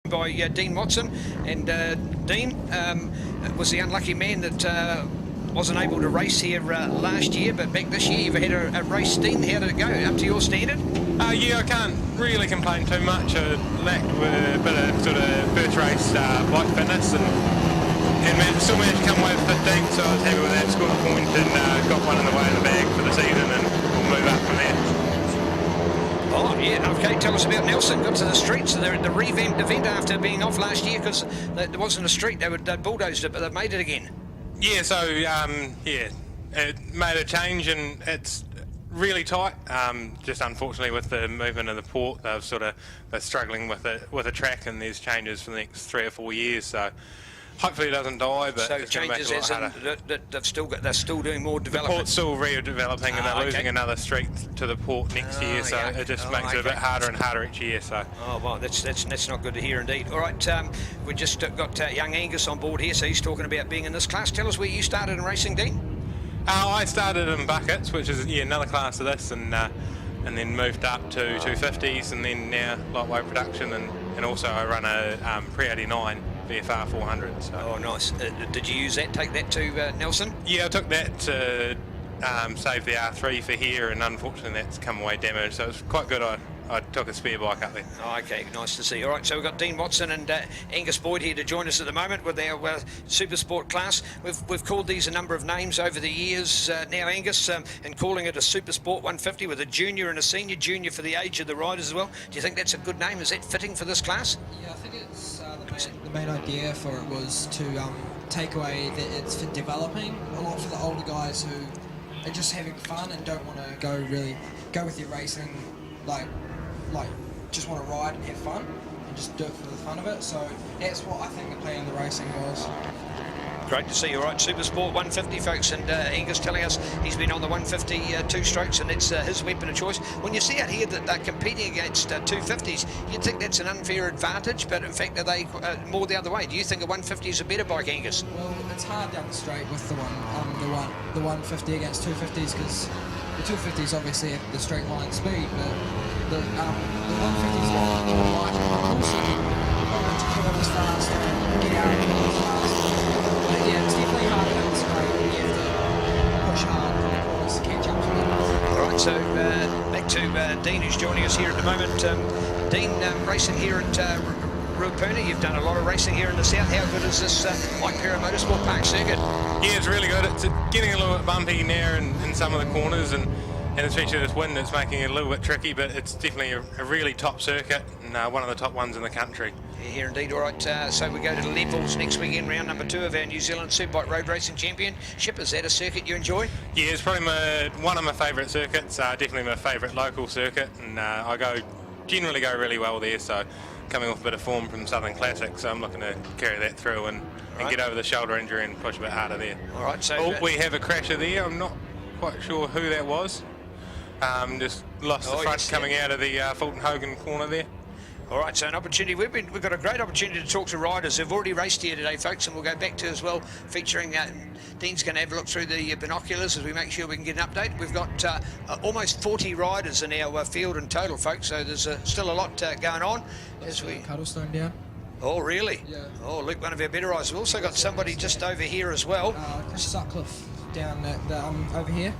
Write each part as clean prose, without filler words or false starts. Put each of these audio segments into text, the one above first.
by Dean Watson, and Dean was the unlucky man that wasn't able to race here last year, but back this year you've had a race. Dean, how did it go? Up to your standard? Yeah, I can't really complain too much. I lacked a bit of sort of first race bike fitness, and still managed to come away with 15th, so I was happy with that. Scored a point and got one in the way in the bag for the season, and we'll move up from there. Oh, yeah, okay, tell us about Nelson. Got to the streets, so they're at the revamped event after being off last year because there wasn't a street. They bulldozed it, but they've made it again. Yeah, so, it made a change, and it's really tight. Just unfortunately with the movement of the port, they're struggling with a track, and there's changes for the next 3 or 4 years, so hopefully it doesn't die, but so it's going to make it a lot harder. They're still doing more The development. port's still redeveloping, and they're losing another street to the port next year, so it just makes it a bit harder and harder each year. So. Oh well, that's not good to hear indeed. All right, we just got young Angus on board here, so he's talking about being in this class. Tell us where you started in racing, Dean. I started in buckets, which is another class of this, and then moved up to 250s, and then now lightweight production, and also I run a pre-89 VFR 400. So. Oh, nice. Did you use that? Take that to Nelson? Yeah, I took that to save the R3 for here, and unfortunately that's come away damaged. So it's quite good. I took a spare bike up there. Oh, okay, nice to see. All right, so we've got Dean Watson and Angus Boyd here to join us at the moment with our Supersport class. We've called these a number of names over the years now, Angus, and calling it a Supersport 150 with a junior and a senior. Junior for the age of the riders as well. Do you think that's a good name? Is that fitting for this class? Yeah, I think it's the main idea for it was to take away that it's for developing a lot for the older guys who are just having fun and don't want to go with your racing like just want to ride and have fun and just do it for the fun of it. So that's what I think the plan of the racing was. Great to see you. All right, Supersport 150, folks, and Angus telling us he's been on the 150 two-strokes, and it's his weapon of choice. When you see out here that they're competing against 250s, you'd think that's an unfair advantage, but in fact are they more the other way? Do you think a 150 is a better bike, Angus? Well, it's hard down the straight with the 150 against 250s, because the 250s obviously have the straight line speed, but the 150s are more light, and also not to kill them as fast and get out of it as fast. But yeah, it's definitely hard down the straight. You have to push hard to catch up to them. All right, so back to Dean, who's joining us here at the moment. Dean, racing here at Ruapuna. You've done a lot of racing here in the south. How good is this Mike Perra Motorsport Park circuit? Yeah, it's really good. It's getting a little bit bumpy now in some of the corners, and especially this wind that's making it a little bit tricky, but it's definitely a really top circuit, and one of the top ones in the country. Yeah, here indeed. All right, so we go to the levels next weekend, round number 2 of our New Zealand Superbike Road Racing Championship. Is that a circuit you enjoy? Yeah, it's probably one of my favourite circuits, definitely my favourite local circuit, and I generally go really well there, so coming off a bit of form from Southern Classic, so I'm looking to carry that through and get over the shoulder injury and push a bit harder there. All right, so we have a crasher there. I'm not quite sure who that was. Just lost the front coming out of the Fulton Hogan corner there. All right, so an opportunity. We've got a great opportunity to talk to riders who've already raced here today, folks, and we'll go back to as well, featuring Dean's going to have a look through the binoculars as we make sure we can get an update. We've got almost 40 riders in our field in total, folks, so there's still a lot going on. As we Cuddlestone down. Oh, really? Yeah. Oh, Luke, one of our better riders. We've also got somebody just over here as well. Sutcliffe down over here.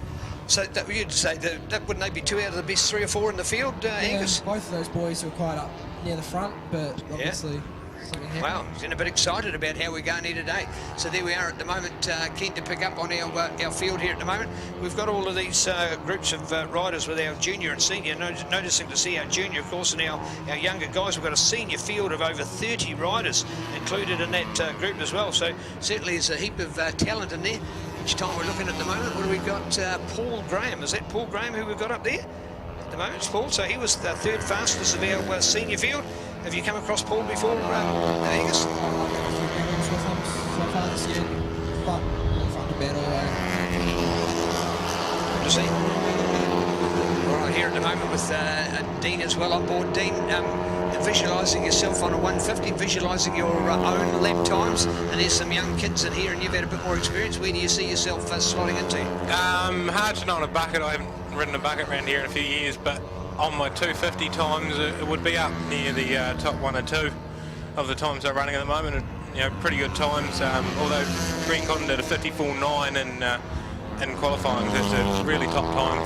So you'd say that wouldn't they be 2 out of the best 3 or 4 in the field, Angus? Both of those boys were quite up near the front, but obviously something happened. Wow, he's getting a bit excited about how we're going here today. So there we are at the moment, keen to pick up on our field here at the moment. We've got all of these groups of riders with our junior and senior. Noticing to see our junior, of course, and our younger guys. We've got a senior field of over 30 riders included in that group as well. So certainly there's a heap of talent in there. Each time we're looking at the moment, what do we got? Paul Graham. Is that Paul Graham who we've got up there? At the moment, it's Paul. So he was the 3rd fastest of our senior field. Have you come across Paul before, Angus? I've got a few games with him so far this year. Fun to battle. Good to see. All right, here at the moment with Dean as well on board. Dean, visualising yourself on a 150, visualising your own lap times, and there's some young kids in here and you've had a bit more experience. Where do you see yourself slotting into? Hard to know on a bucket. I haven't ridden a bucket around here in a few years, but on my 250 times it would be up near the top 1 or 2. of the times they're running at the moment are, you know, pretty good times. Although Green Cotton did a 54.9 in qualifying, that's a really top time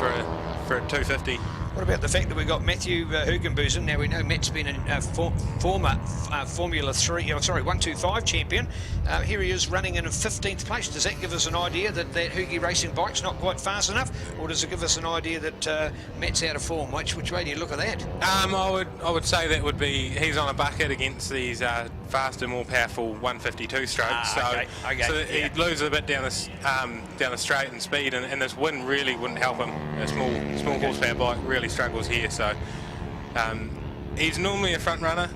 for a 250. What about the fact that we've got Matthew Hugenbusen? Now we know Matt's been a former Formula 125 champion. Here he is running in 15th place. Does that give us an idea that Hugie racing bike's not quite fast enough, or does it give us an idea that Matt's out of form? Which way do you look at that? I would say that would be he's on a bucket against these faster, more powerful 152 strokes. So he loses a bit down the straight in speed, and this wind really wouldn't help him. A small horsepower bike really struggles here. So he's normally a front runner.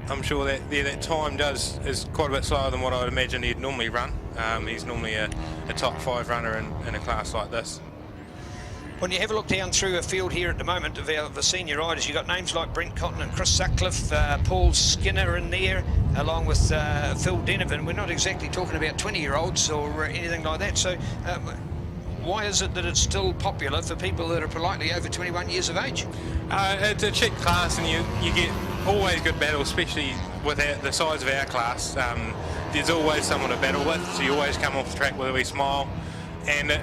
I'm sure that time is quite a bit slower than what I would imagine he'd normally run. He's normally a top 5 runner in a class like this. When you have a look down through a field here at the moment of the senior riders, you've got names like Brent Cotton and Chris Sutcliffe, Paul Skinner in there, along with Phil Denovan. We're not exactly talking about 20-year-olds or anything like that. So why is it that it's still popular for people that are politely over 21 years of age? It's a cheap class, and you get always good battles, especially with the size of our class. There's always someone to battle with, so you always come off the track with a wee smile. And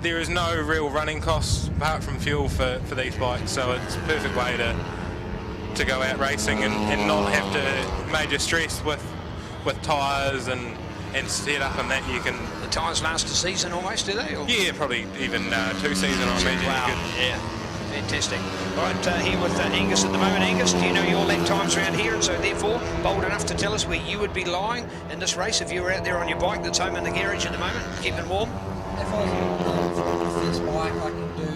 there is no real running costs apart from fuel for these bikes, so it's a perfect way to go out racing and not have to major stress with tyres and set up and that. You can. The tyres last a season almost, do they? Or? Yeah, probably even 2 seasons, I imagine. Wow, yeah, fantastic. All right, here with Angus at the moment. Angus, do you know your lap times around here, and so therefore bold enough to tell us where you would be lying in this race if you were out there on your bike that's home in the garage at the moment, keeping warm? If I was on this bike, I can do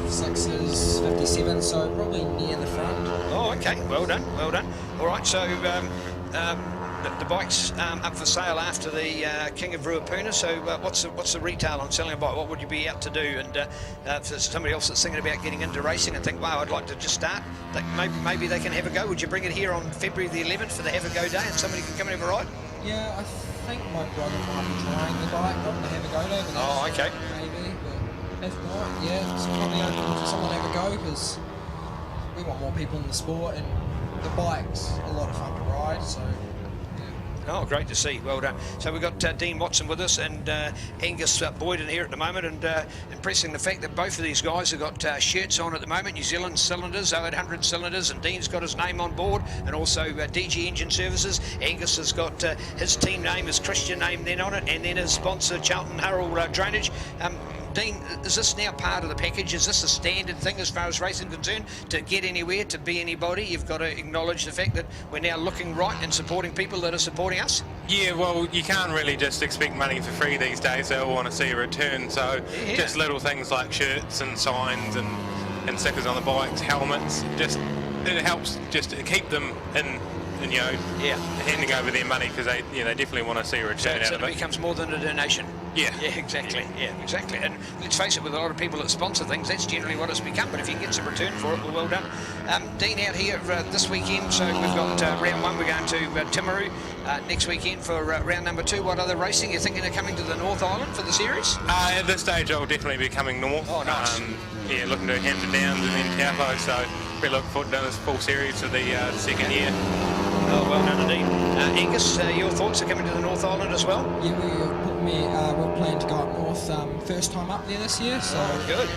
56s, 57s, so probably near the front. Oh, okay, well done, well done. All right, so the bike's up for sale after the King of Ruapuna, so what's the retail on selling a bike? What would you be out to do? And if there's somebody else that's thinking about getting into racing and think, wow, I'd like to just start, maybe they can have a go. Would you bring it here on February the 11th for the Have a Go Day and somebody can come and have a ride? Yeah, I think my brother might be trying the bike, not to have a go day, but oh, okay. Maybe, but if not, yeah, it's probably open to someone to have a go, because we want more people in the sport, and the bike's a lot of fun to ride, so oh, great to see. Well done. So we've got Dean Watson with us and Angus Boyd in here at the moment, and impressing the fact that both of these guys have got shirts on at the moment, New Zealand cylinders, 0800 cylinders, and Dean's got his name on board, and also DG Engine Services. Angus has got his team name, his Christian name then on it, and then his sponsor, Charlton Harrell Drainage. Dean, is this now part of the package? Is this a standard thing as far as racing concerned? To get anywhere, to be anybody, you've got to acknowledge the fact that we're now looking right and supporting people that are supporting us? Yeah, well, you can't really just expect money for free these days. They all want to see a return, so just little things like shirts and signs and stickers on the bikes, helmets, it helps just to keep them in, and handing over their money, because they definitely want to see a return out of it. It becomes more than a donation. Yeah, exactly. Yeah, exactly. And let's face it, with a lot of people that sponsor things, that's generally what it's become. But if you can get some return for it, well done. Dean, out here this weekend, so we've got round 1. We're going to Timaru next weekend for round number 2. What other racing? You're thinking of coming to the North Island for the series? At this stage, I'll definitely be coming north. Oh, nice. Looking to Hampton Downs and then Taupo. So we look forward to doing this full series for the second year. Oh, well done indeed. Angus, your thoughts are coming to the North Island as well? yeah, we'll plan to go up north, first time up there this year, so good.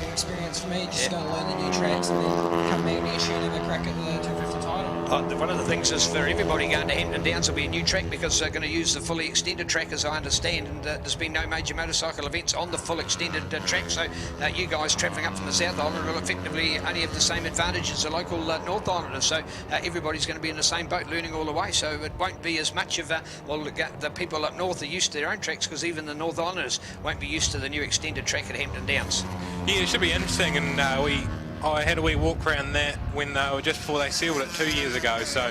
Good experience for me, just going to learn the new tracks and then come back next year and have a crack at the 250 title. One of the things is for everybody going to Hampton Downs will be a new track, because they're going to use the fully extended track, as I understand, and there's been no major motorcycle events on the full extended track, so you guys travelling up from the South Island will effectively only have the same advantage as the local North Islanders, so everybody's going to be in the same boat learning all the way, so it won't be as much of the people up north are used to their own tracks, because even the North Islanders won't be used to the new extended track at Hampton Downs. Yeah, it should be interesting, and I had a wee walk around that when just before they sealed it 2 years ago. So,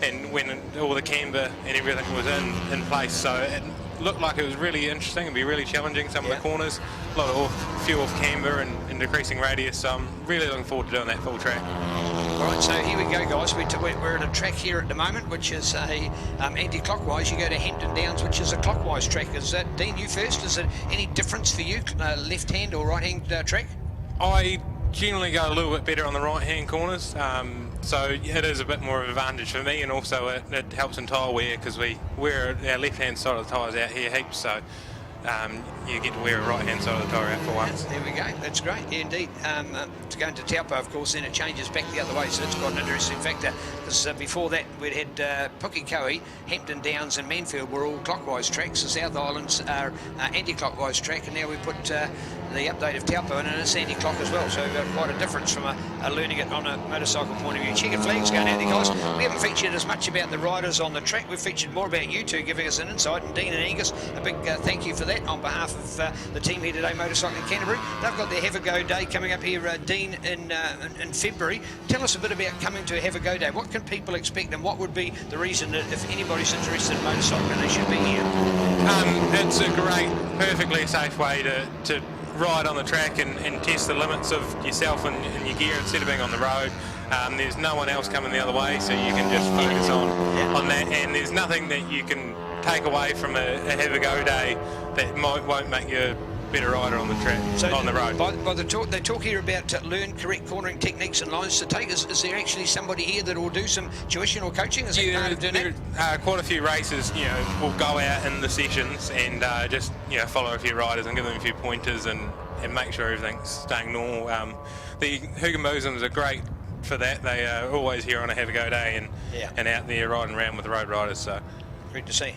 and when all the camber and everything was in place, so it looked like it was really interesting and be really challenging. Some of the corners, a lot of fuel off camber and decreasing radius. So I'm really looking forward to doing that full track. All right, so here we go, guys. We're at a track here at the moment, which is a anti-clockwise. You go to Hampton Downs, which is a clockwise track. Is that, Dean, you first? Is it any difference for you, left-hand or right-hand track? I generally go a little bit better on the right-hand corners. So it is a bit more of an advantage for me, and also it helps in tyre wear because we wear our left-hand side of the tyres out here heaps, so you get to wear a right-hand side of the tyre out for once. There we go, that's great, yeah, indeed. To go into Taupo, of course, then it changes back the other way, so that's quite an interesting factor, because before that we'd had Pukekohe, Hampton Downs and Manfield were all clockwise tracks. The South Islands are anti-clockwise track, and now we put the update of Taupo in, and it's anti-clock as well, so we've got quite a difference from learning it on a motorcycle point of view. Checkered flags going out there, guys. We haven't featured as much about the riders on the track, we've featured more about you two giving us an insight, and Dean and Angus, a big thank you for that on behalf of the team here today, Motorcycling Canterbury. They've got their Have a Go Day coming up here, Dean, in February. Tell us a bit about coming to a Have a Go Day. What can people expect, and what would be the reason that if anybody's interested in motorcycling, they should be here? It's a great, perfectly safe way to ride on the track and test the limits of yourself and your gear instead of being on the road. There's no one else coming the other way, so you can just focus on that, and there's nothing that you can take away from a Have a Go Day that won't make you a better rider on the track, so on the road. By the talk, they talk here about learn correct cornering techniques and lines to take. Is there actually somebody here that will do some tuition or coaching? Is that part of doing that? Quite a few races, will go out in the sessions and just follow a few riders and give them a few pointers and make sure everything's staying normal. The Hugenbosoms are great for that. They are always here on a Have a Go Day and out there riding around with the road riders. So great to see.